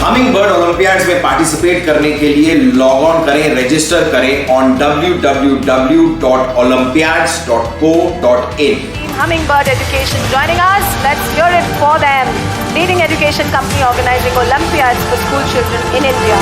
Hummingbird Olympiads में participate करने के लिए लॉग ऑन करें, रजिस्टर करें on www.olympiads.co.in. Hummingbird Education joining us. Let's hear it for them. Leading education company organizing Olympiads for school children in India.